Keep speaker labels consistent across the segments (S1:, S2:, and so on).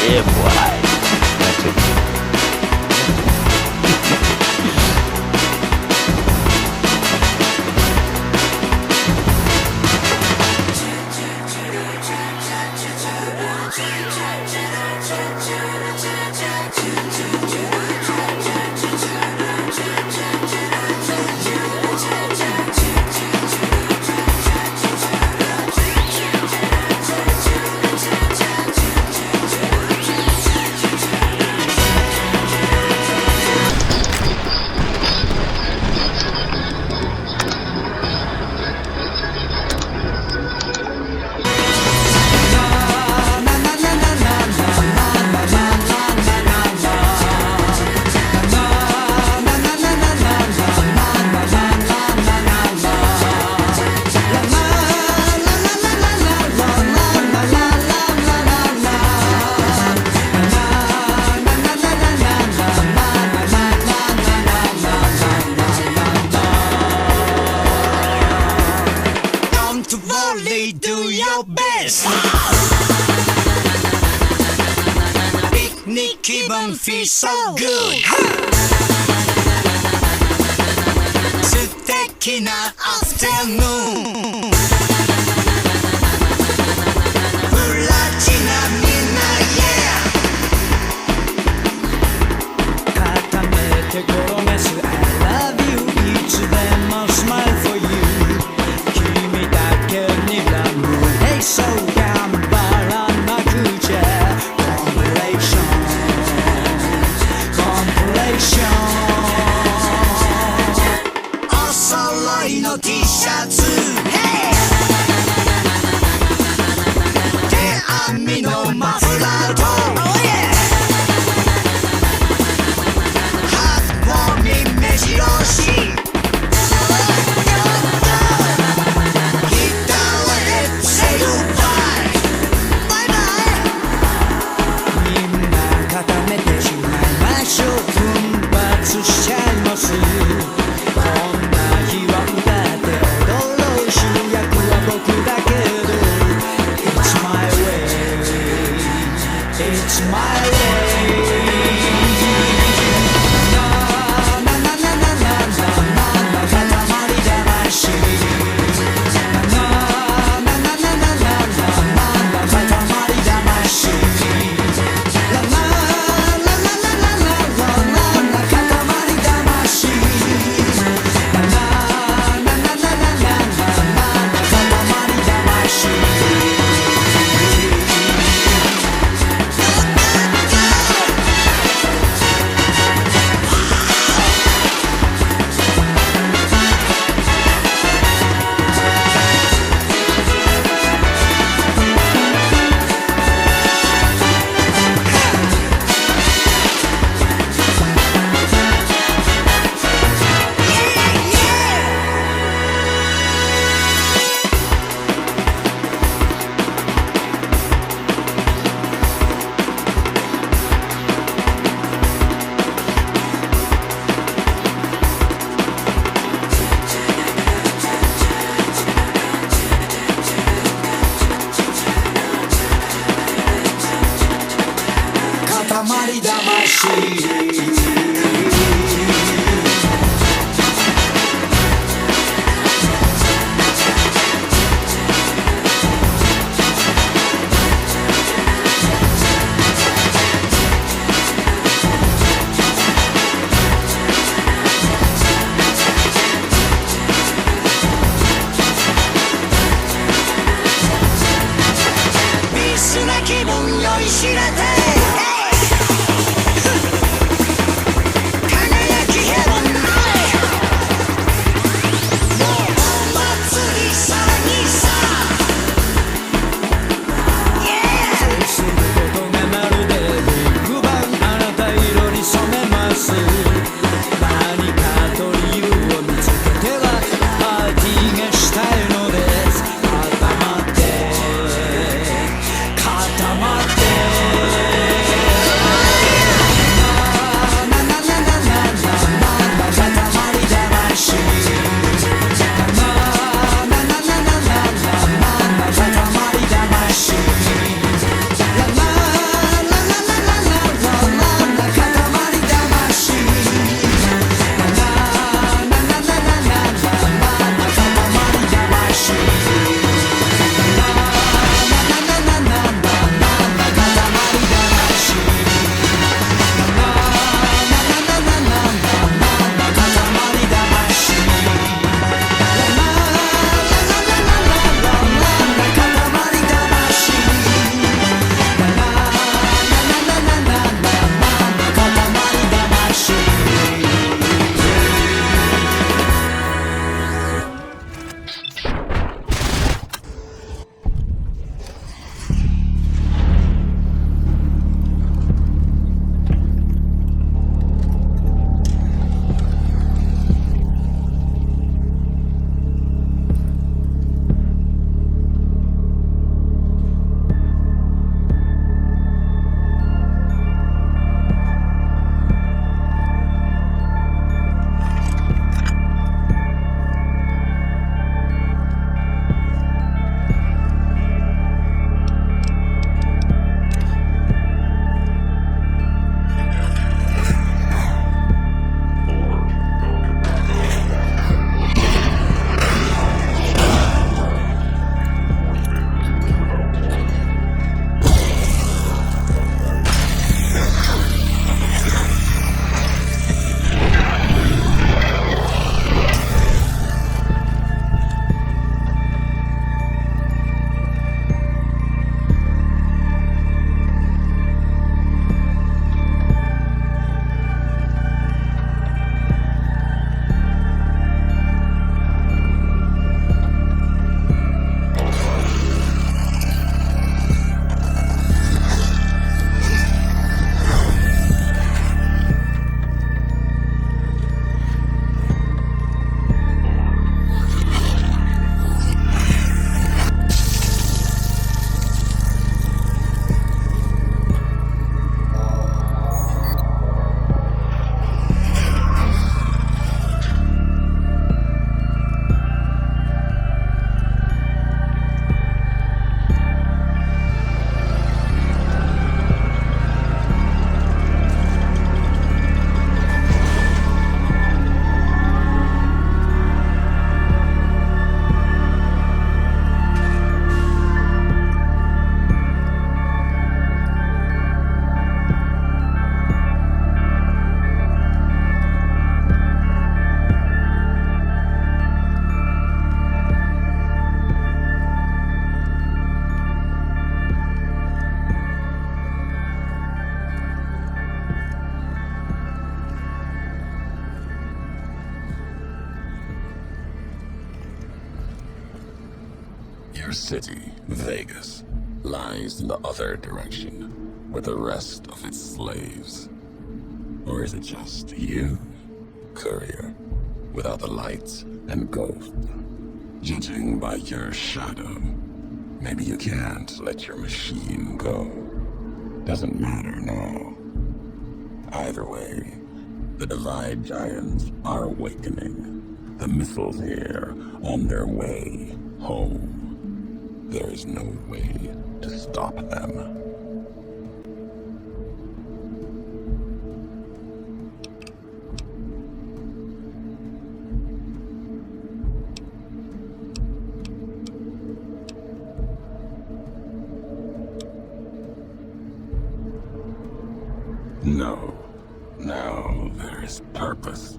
S1: Yeah, boy. That's it.
S2: Do your best. Picnic 気分 feel so good. 素敵な afternoon. プラチナみんな yeah. 固めて転がす I love you いつでも smile for you. 君だけにそう頑張らなくちゃ Compilationお揃いの T シャツ Hey 手編みのマフラーと Oh yeah ハートウォーミン目白押しKatamari Damacyピースな気分酔いしれて固まって
S3: Your city, Vegas, lies in the other direction, with the rest of its slaves. Or is it just you, courier, without the lights and ghosts? Judging by your shadow, maybe you can't let your machine go. Doesn't matter now. Either way, the Divide Giants are awakening. The missiles here on their way home. There is no way to stop them. No. Now there is purpose.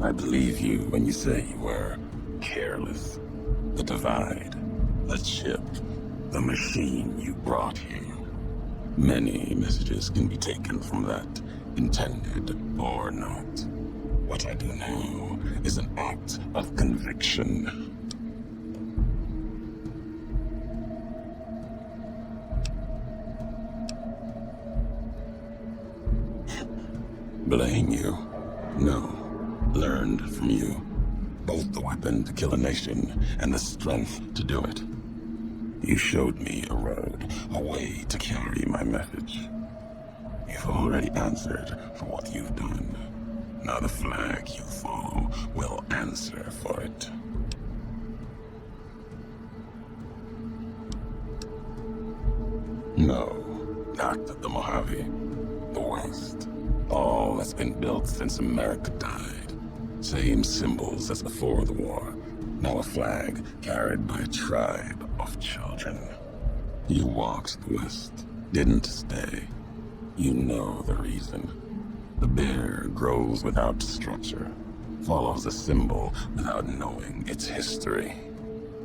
S3: I believe you when you say you were careless. The Divide, the chip, the machine you brought here. Many messages can be taken from that, intended or not. What I do now is an act of conviction. Blame you? No. Learned from you. Both the weapon to kill a nation and the strength to do it. You showed me a road, a way to carry my message. You've already answered for what you've done. Now the flag you follow will answer for it. No, not the Mojave. The West. All that's been built since America died. Same symbols as before the war. Now a flag carried by a tribe of children. You walked the West, didn't stay. You know the reason. The bear grows without structure, follows a symbol without knowing its history.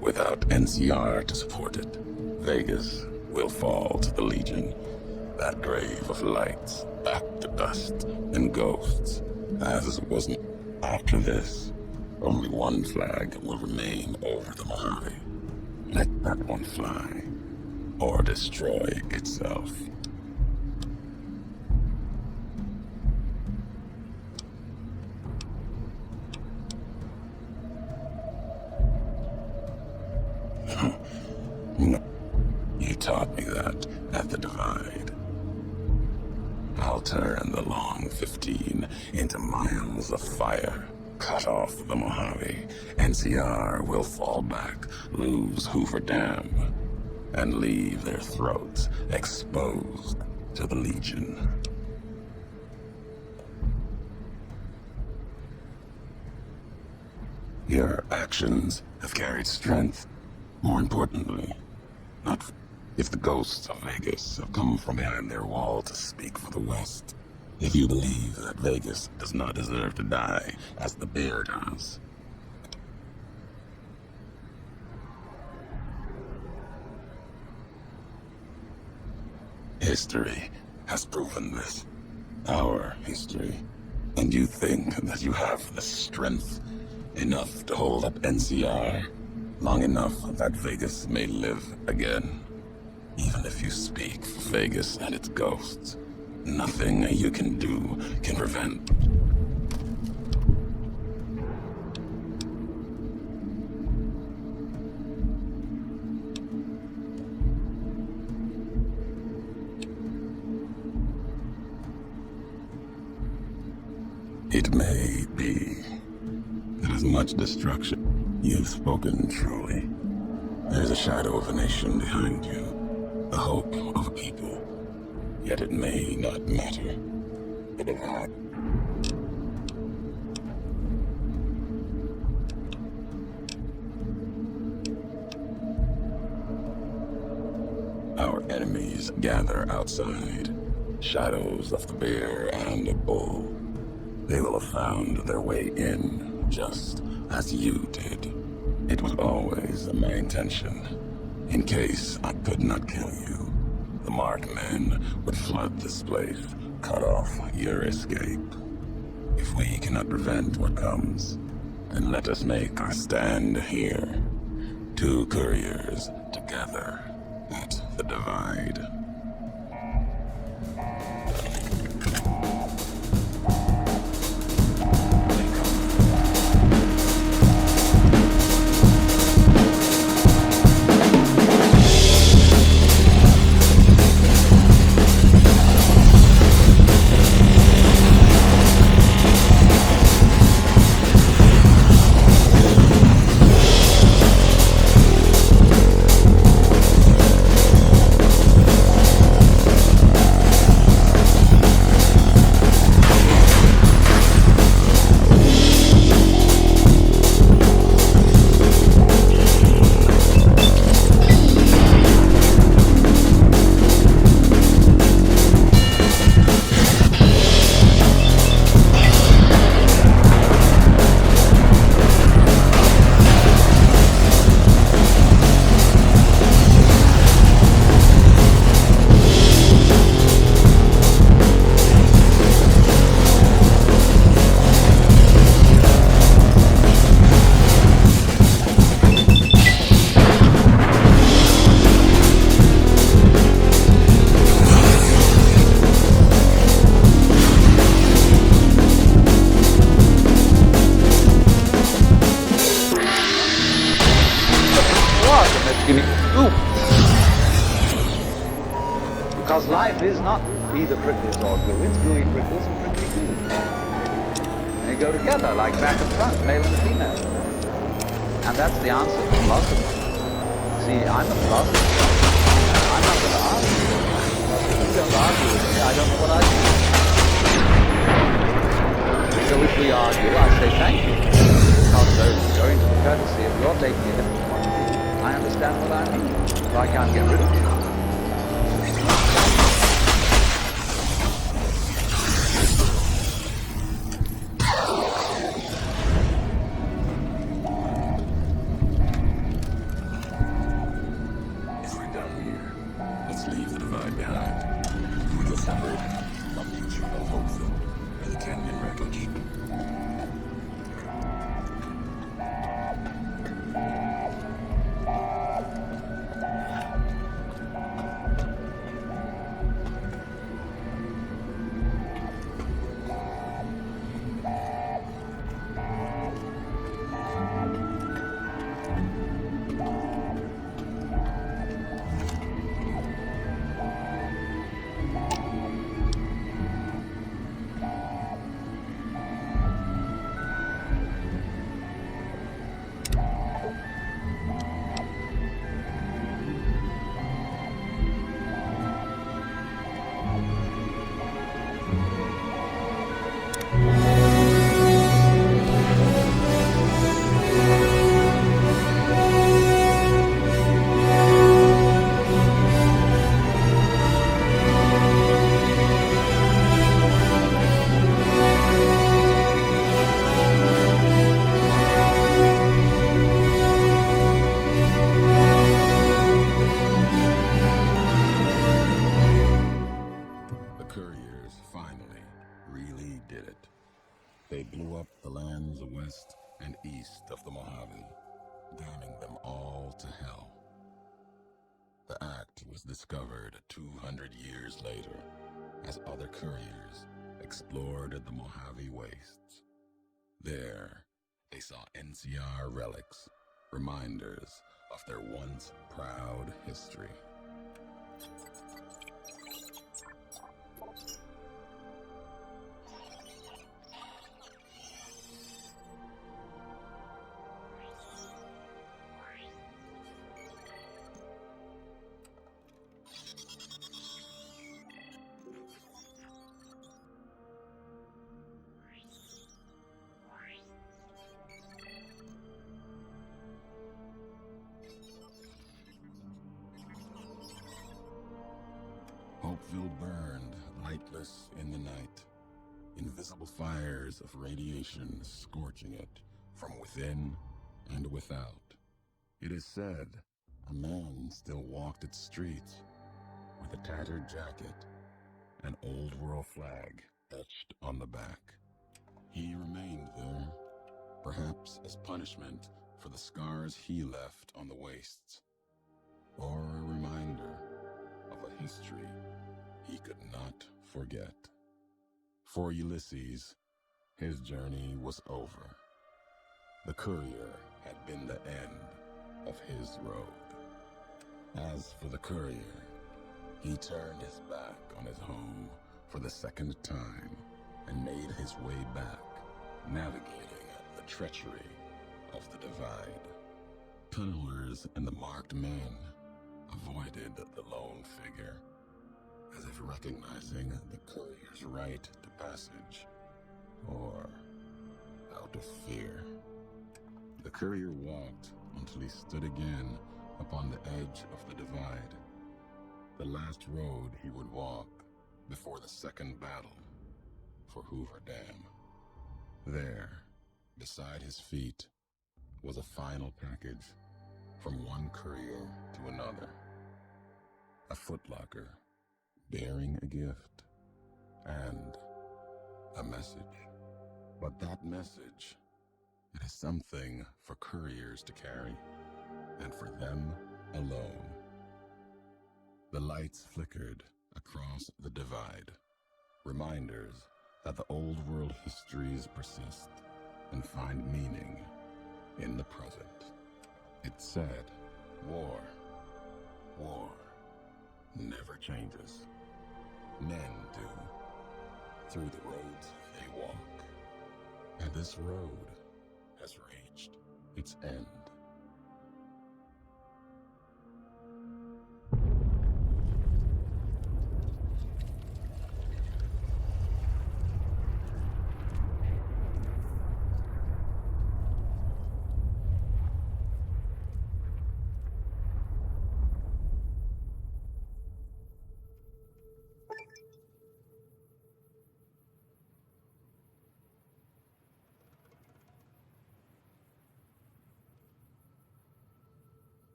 S3: Without NCR to support it, Vegas will fall to the Legion. That grave of lights, back to dust and ghosts, as it wasn't. After this, only one flag will remain over the Mojave. Let that one fly, or destroy itself. No, you taught me that at the Divide. I'll turn the long 15 into miles of fire. Cut off the Mojave. NCR will fall back, lose Hoover Dam, and leave their throats exposed to the Legion. Your actions have carried strength. More importantly, not if the ghosts of Vegas have come from behind their wall to speak for the West. If you believe that Vegas does not deserve to die as the bear does. History has proven this. Our history. And you think that you have the strength enough to hold up NCR long enough that Vegas may live again. Even if you speak for Vegas and its ghosts, nothing you can do can prevent. It may be that as much destruction, you've spoken truly. There's a shadow of a nation behind you. The hope of a people, yet it may not matter. The Divide. Our enemies gather outside, shadows of the bear and the bull. They will have found their way in, just as you did. It was always my intention. In case I could not kill you, the marked men would flood this place, cut off your escape. If we cannot prevent what comes, then let us make our stand here. Two couriers together at the divide.
S1: Because life is not either prickles or glue, it's gluey prickles and prickly glue. They go together like back and front, male and female. And that's the answer to philosophy. See, I'm a philosopher. I'm not going to argue. If you don't argue with me, I don't know what I do. So if we argue, I say thank you. Because going to the courtesy of your taking a different point of view, I understand what I mean. So I can't get rid of you.
S3: They blew up the lands west and east of the Mojave, damning them all to hell. The act was discovered 200 years later as other couriers explored the Mojave wastes. There, they saw NCR relics, reminders of their once proud history. Hopeville burned, lightless in the night, invisible fires of radiation scorching it from within and without. It is said a man still walked its streets with a tattered jacket, an old world flag etched on the back. He remained there, perhaps as punishment for the scars he left on the wastes, or a reminder of a history he could not forget. For Ulysses, his journey was over. The courier had been the end of his road. As for the courier, he turned his back on his home for the second time and made his way back, navigating the treachery of the divide. Tunnelers and the marked men avoided the lone figure, as if recognizing the courier's right to passage, or out of fear. The courier walked until he stood again upon the edge of the divide, the last road he would walk before the second battle for Hoover Dam. There, beside his feet, was a final package from one courier to another. A footlocker bearing a gift and a message. But that message, it is something for couriers to carry, and for them alone. The lights flickered across the divide, reminders that the old world histories persist and find meaning in the present. It said, war never changes. Men do, through the roads they walk. And this road has reached its end.